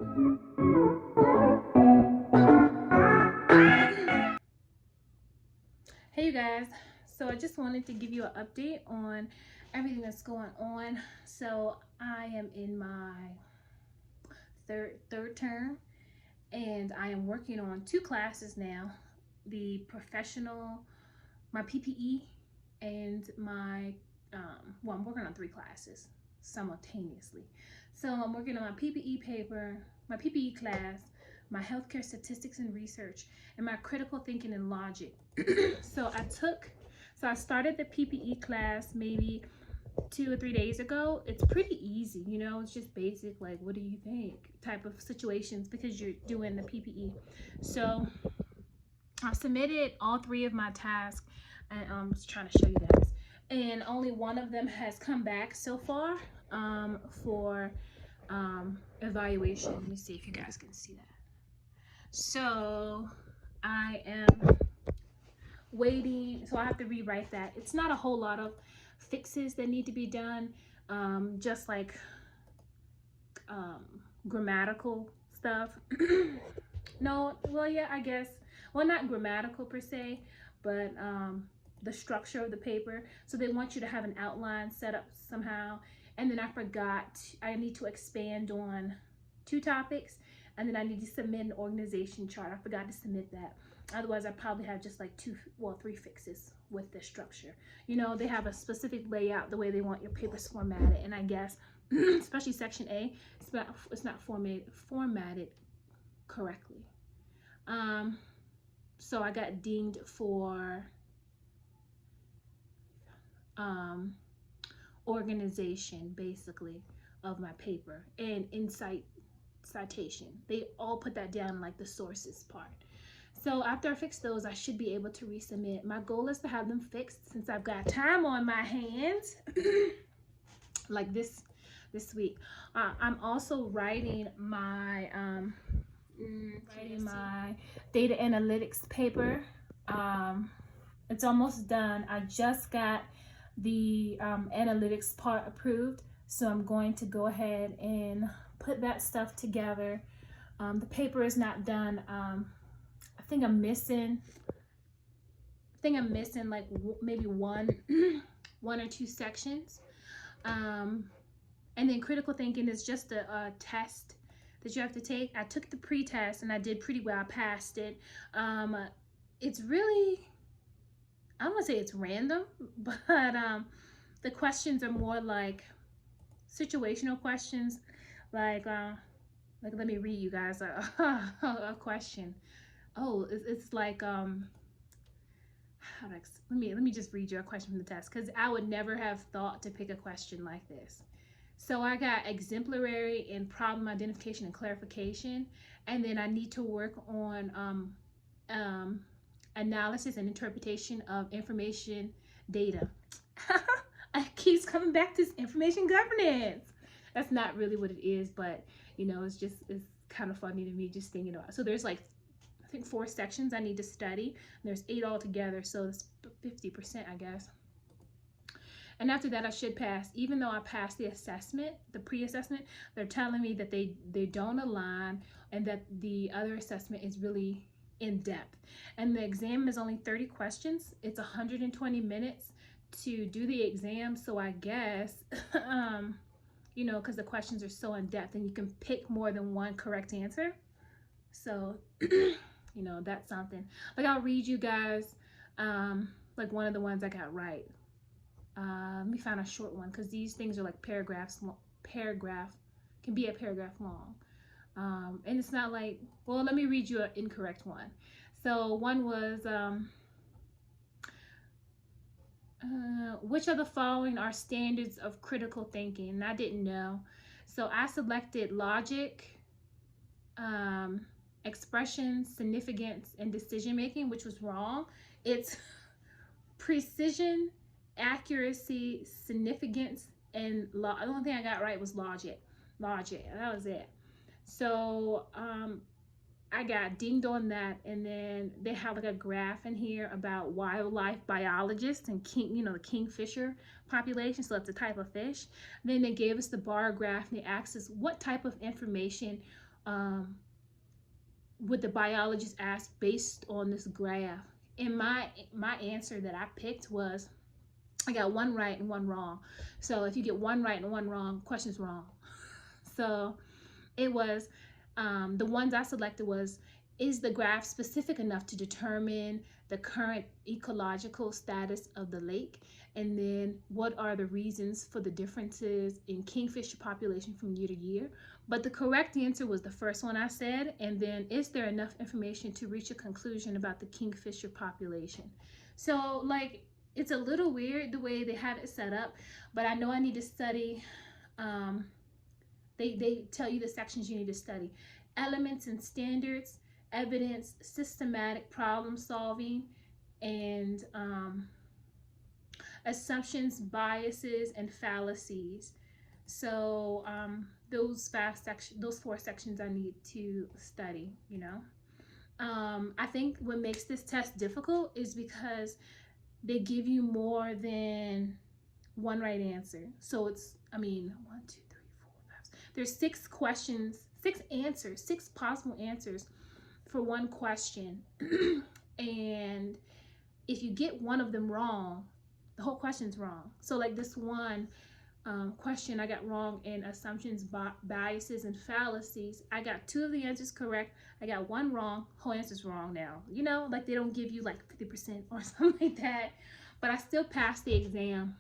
Hey you guys, so I just wanted to give you an update on everything that's going on. So I am in my third term and I am working on two classes now. The professional, my PPE, and well, I'm working on three classes simultaneously. So I'm working on my PPE paper, my PPE class, my healthcare statistics and research, and my critical thinking and logic. so I started the PPE class maybe 2 or 3 days ago. It's pretty easy, it's just basic, like, what do you think type of situations because you're doing the PPE. So I submitted all three of my tasks, and I'm just trying to show you guys. And only one of them has come back so far for evaluation. Let me see if you guys can see that. So I am waiting. So I have to rewrite that. It's not a whole lot of fixes that need to be done, just like grammatical stuff. No, well, yeah, I guess. Well, not grammatical per se, but the structure of the paper. So they want you to have an outline set up somehow. And then I need to expand on two topics. And then I need to submit an organization chart. I forgot to submit that. Otherwise, I probably have just like three fixes with the structure. They have a specific layout, the way they want your papers formatted. And I guess, especially section A, it's not formatted correctly. So I got dinged for organization, basically, of my paper, and citation. They all put that down, like the sources part. So after I fix those, I should be able to resubmit. My goal is to have them fixed since I've got time on my hands, like this week. I'm also writing my data analytics paper. It's almost done. I just got the analytics part approved, so I'm going to go ahead and put that stuff together. The paper is not done. I think I'm missing like maybe one or two sections. And then critical thinking is just a test that you have to take. I took the pre-test and I did pretty well. I passed it. It's really, I don't want to say it's random, but the questions are more like situational questions. Like let me read you guys a question. Oh, it's like let me just read you a question from the test, because I would never have thought to pick a question like this. So I got exemplary in problem identification and clarification, and then I need to work on analysis and interpretation of information data. I keeps coming back to information governance. That's not really what it is, but it's kind of funny to me just thinking about it. So there's like, I think 4 sections I need to study. There's 8 altogether, so it's 50%, I guess. And after that, I should pass. Even though I passed the assessment, the pre-assessment, they're telling me that they don't align and that the other assessment is really in depth. And the exam is only 30 questions. It's 120 minutes to do the exam. So I guess, because the questions are so in depth and you can pick more than one correct answer. So, that's something. Like, I'll read you guys, like one of the ones I got right. Let me find a short one, because these things are like can be a paragraph long. And it's not like, well, let me read you an incorrect one. So one was, which of the following are standards of critical thinking? And I didn't know. So I selected logic, expression, significance, and decision making, which was wrong. It's precision, accuracy, significance, and the only thing I got right was logic. That was it. So I got dinged on that. And then they have like a graph in here about wildlife biologists and the kingfisher population. So that's a type of fish. And then they gave us the bar graph and they asked us what type of information um, what the biologist asked based on this graph. And my answer that I picked was, I got one right and one wrong. So if you get one right and one wrong, question's wrong. So it was, the ones I selected was, is the graph specific enough to determine the current ecological status of the lake? And then what are the reasons for the differences in kingfisher population from year to year? But the correct answer was the first one I said. And then, is there enough information to reach a conclusion about the kingfisher population? So like, it's a little weird the way they have it set up, but I know I need to study. They tell you the sections you need to study: elements and standards, evidence, systematic problem solving, and assumptions, biases, and fallacies. So those four sections I need to study. I think what makes this test difficult is because they give you more than one right answer. So it's, 1, 2, 3, 4, 5. There's 6 questions, 6 answers, 6 possible answers for one question. And if you get one of them wrong, the whole question's wrong. So like this one question I got wrong in assumptions, biases, and fallacies. I got 2 of the answers correct. I got 1 wrong. Whole answer's wrong now. Like they don't give you like 50% or something like that. But I still passed the exam,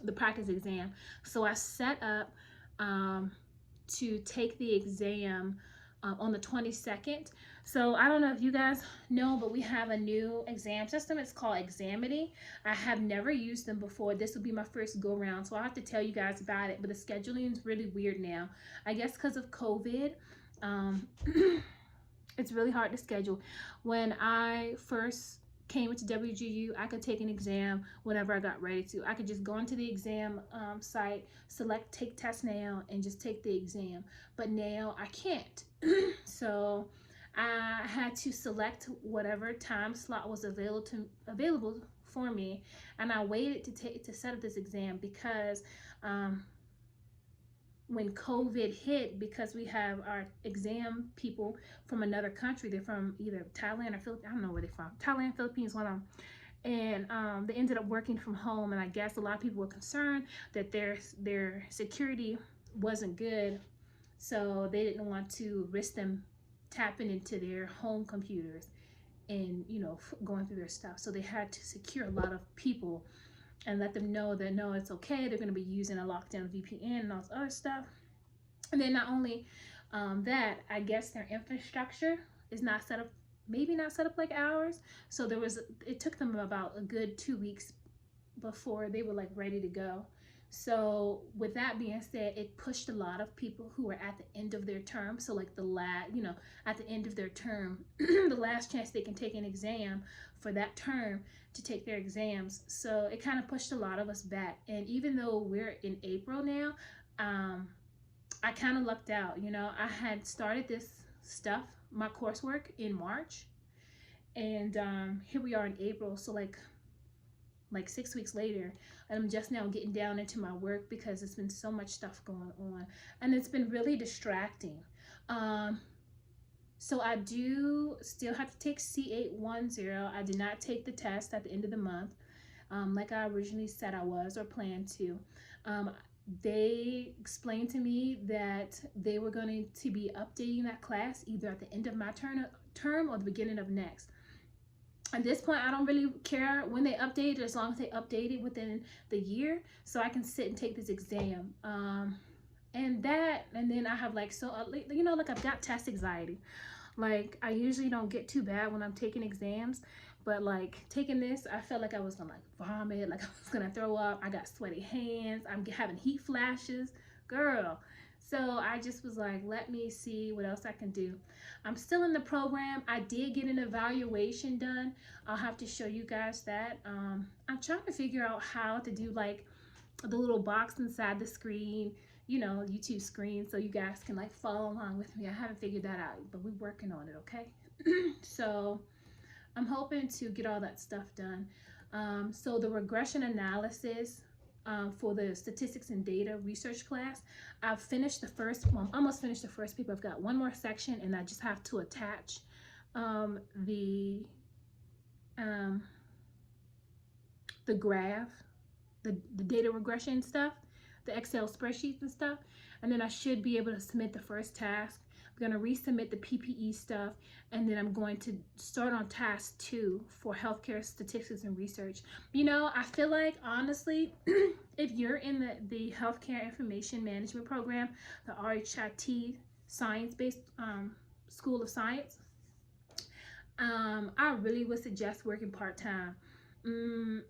the practice exam. So I set up to take the exam on the 22nd. So I don't know if you guys know, but we have a new exam system. It's called Examity. I have never used them before. This will be my first go round, so I'll have to tell you guys about it. But the scheduling is really weird now. I guess because of COVID, it's really hard to schedule. When I first came into WGU, I could take an exam whenever I got ready to. I could just go into the exam site, select take test now, and just take the exam. But now I can't. So I had to select whatever time slot was available for me, and I waited to set up this exam because when COVID hit, because we have our exam people from another country, they're from either Thailand or Philippines, I don't know where they're from, Thailand, Philippines, one of them, and they ended up working from home, and I guess a lot of people were concerned that their security wasn't good, so they didn't want to risk them tapping into their home computers and going through their stuff. So they had to secure a lot of people and let them know that no, it's okay, they're going to be using a lockdown VPN and all this other stuff. And then not only that, I guess their infrastructure is not set up, maybe not set up like ours. So it took them about a good 2 weeks before they were like ready to go. So with that being said, it pushed a lot of people who were at the end of their term. So like at the end of their term, the last chance they can take an exam for that term to take their exams. So it kind of pushed a lot of us back. And even though we're in April now, I kind of lucked out. I had started this stuff, my coursework, in March. And here we are in April. So like 6 weeks later, and I'm just now getting down into my work because there's been so much stuff going on, and it's been really distracting. So I do still have to take C810. I did not take the test at the end of the month, like I originally said I was, or planned to. They explained to me that they were going to be updating that class either at the end of my term or the beginning of next. At this point, I don't really care when they update it, as long as they update it within the year, so I can sit and take this exam. And then I have like I've got test anxiety. Like I usually don't get too bad when I'm taking exams, but like taking this, I felt like I was gonna like vomit, like I was gonna throw up. I got sweaty hands. I'm having heat flashes, girl. So I just was like, let me see what else I can do. I'm still in the program. I did get an evaluation done. I'll have to show you guys that. I'm trying to figure out how to do like the little box inside the screen, YouTube screen, so you guys can like follow along with me. I haven't figured that out, but we're working on it, okay? So I'm hoping to get all that stuff done. So the regression analysis, for the statistics and data research class. I've finished the first, well, I'm almost finished the first paper. I've got one more section, and I just have to attach the graph, the data regression stuff, the Excel spreadsheets and stuff, and then I should be able to submit the first task. I'm going to resubmit the PPE stuff, and then I'm going to start on task 2 for healthcare statistics and research. You know, I feel like, honestly, if you're in the healthcare information management program, the RHIT science-based School of Science, I really would suggest working part-time.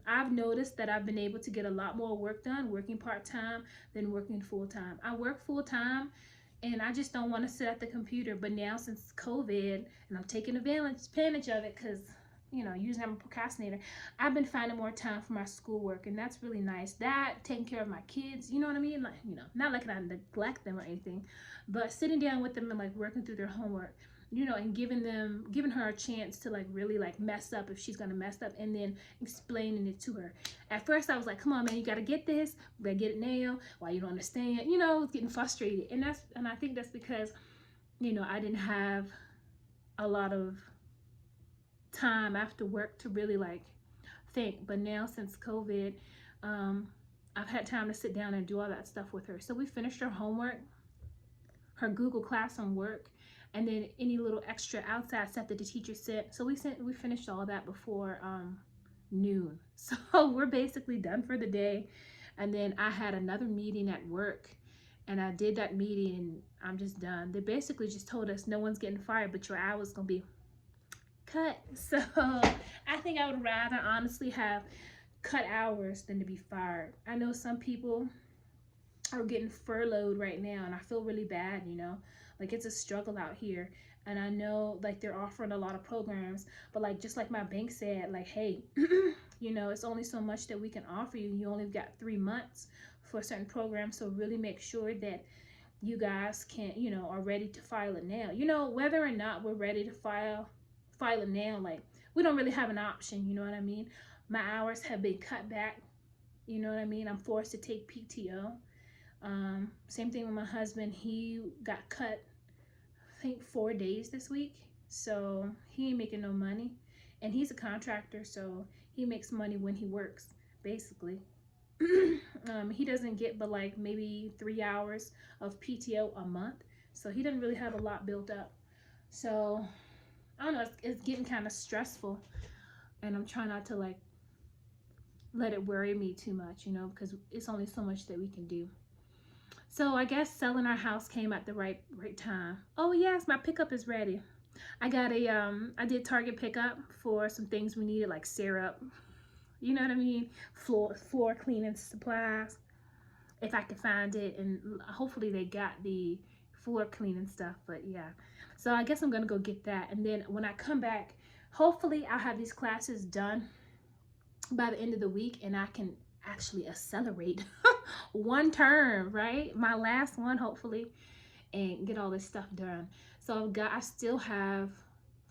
I've noticed that I've been able to get a lot more work done working part-time than working full-time. I work full-time, and I just don't want to sit at the computer. But now, since COVID, and I'm taking advantage of it, because, you know, usually I'm a procrastinator, I've been finding more time for my schoolwork, and that's really nice. That, taking care of my kids, you know what I mean? Like, you know, not like I neglect them or anything, but sitting down with them and like working through their homework, you know, and giving her a chance to like really like mess up if she's gonna mess up, and then explaining it to her. At first I was like, come on man, you gotta get this, we gotta get it now, why you don't understand, you know, I was getting frustrated. And I think that's because, you know, I didn't have a lot of time after work to really like think. But now, since COVID, I've had time to sit down and do all that stuff with her. So we finished her homework, her Google Classroom work, and then any little extra outside stuff that the teacher sent. So we finished all that before noon. So we're basically done for the day. And then I had another meeting at work, and I did that meeting, and I'm just done. They basically just told us no one's getting fired, but your hours gonna be cut. So I think I would rather honestly have cut hours than to be fired. I know some people are getting furloughed right now, and I feel really bad, you know, like it's a struggle out here. And I know like they're offering a lot of programs, but like, just like my bank said, like, hey, you know, it's only so much that we can offer you. You only got 3 months for a certain program. So really make sure that you guys can, you know, are ready to file it now. You know, whether or not we're ready to file it now, like, we don't really have an option, you know what I mean? My hours have been cut back, you know what I mean? I'm forced to take PTO. Same thing with my husband. He got cut, I think 4 days this week, so he ain't making no money. And he's a contractor, so he makes money when he works, basically. He doesn't get but like maybe 3 hours of PTO a month, so he doesn't really have a lot built up. So I don't know, it's getting kind of stressful, and I'm trying not to like let it worry me too much, you know, because it's only so much that we can do. So I guess selling our house came at the right time. Oh yes, my pickup is ready. I got I did Target pickup for some things we needed, like syrup, you know what I mean, floor cleaning supplies, if I could find it, and hopefully they got the floor cleaning stuff. But yeah, so I guess I'm gonna go get that, and then when I come back, hopefully I'll have these classes done by the end of the week, and I can actually accelerate one term, right? My last one, hopefully, and get all this stuff done. So I still have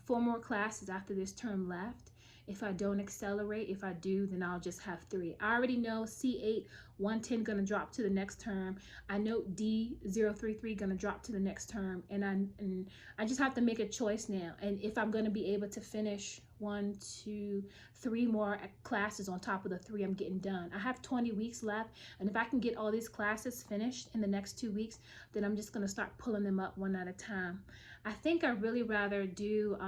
4 more classes after this term left. If I don't accelerate, if I do, then I'll just have 3. I already know C8 110 gonna drop to the next term. I know D033 gonna drop to the next term, and I just have to make a choice now. And if I'm gonna be able to finish 1, 2, 3 more classes on top of the 3 I'm getting done. I have 20 weeks left, and if I can get all these classes finished in the next 2 weeks, then I'm just gonna start pulling them up one at a time. I think I'd really rather do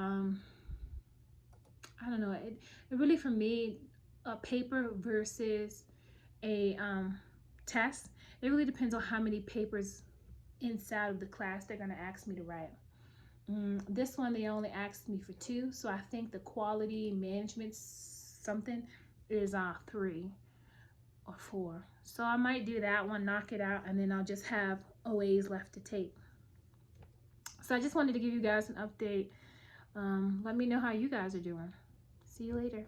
I don't know, it really, for me, a paper versus a test, it really depends on how many papers inside of the class they're gonna ask me to write. This one, they only asked me for 2, so I think the quality management something is 3 or 4. So I might do that one, knock it out, and then I'll just have OAs left to take. So I just wanted to give you guys an update. Let me know how you guys are doing. See you later.